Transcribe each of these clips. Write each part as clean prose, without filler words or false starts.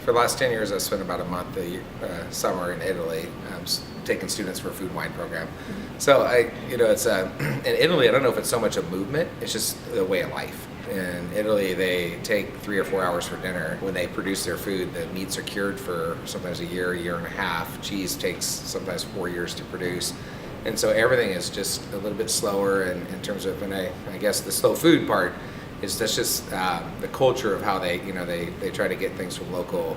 for the last 10 years, I've spent about a month summer in Italy, taking students for a food and wine program. So it's in Italy. I don't know if it's so much a movement; it's just a way of life. In Italy, they take 3 or 4 hours for dinner. When they produce their food, the meats are cured for sometimes a year and a half. Cheese takes sometimes 4 years to produce. And so everything is just a little bit slower in terms of, and I guess the slow food part is that's just the culture of how they try to get things from local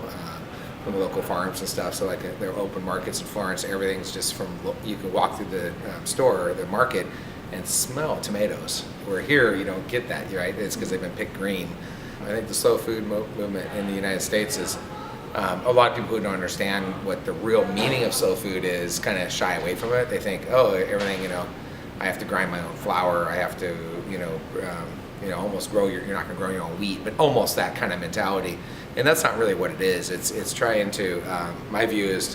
farms and stuff. So like their open markets in Florence, everything's just you can walk through the store or the market and smell tomatoes. Where here you don't get that, right? It's because they've been picked green. I think the slow food movement in the United States is a lot of people who don't understand what the real meaning of slow food is kind of shy away from it. They think, oh, everything, I have to grind my own flour. I have to, almost you're not going to grow your own wheat, but almost that kind of mentality. And that's not really what it is. It's trying to, my view is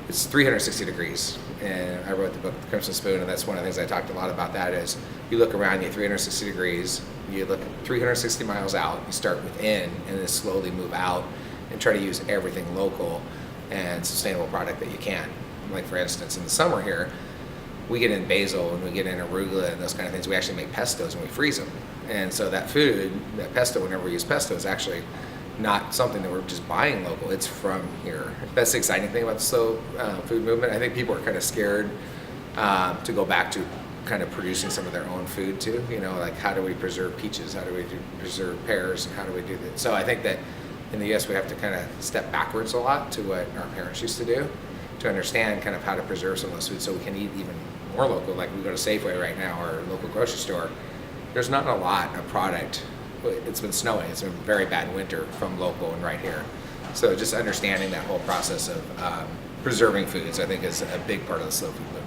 it's 360 degrees. And I wrote the book, The Crimson Spoon, and that's one of the things I talked a lot about. That is, you look around you 360 degrees, you look 360 miles out, you start within, and then slowly move out and try to use everything local and sustainable product that you can. Like for instance, in the summer here, we get in basil and we get in arugula and those kind of things. We actually make pestos and we freeze them. And so that pesto, whenever we use pesto, is actually not something that we're just buying local. It's from here. That's the exciting thing about the slow food movement. I think people are kind of scared to go back to kind of producing some of their own food too. Like how do we preserve peaches? How do we preserve pears? And how do we do that? So I think that in the U.S. we have to kind of step backwards a lot to what our parents used to do to understand kind of how to preserve some of those foods so we can eat even more local. Like we go to Safeway right now or local grocery store, there's not a lot of product. It's been snowing. It's been a very bad winter from local and right here. So just understanding that whole process of preserving foods, I think, is a big part of the slow food movement.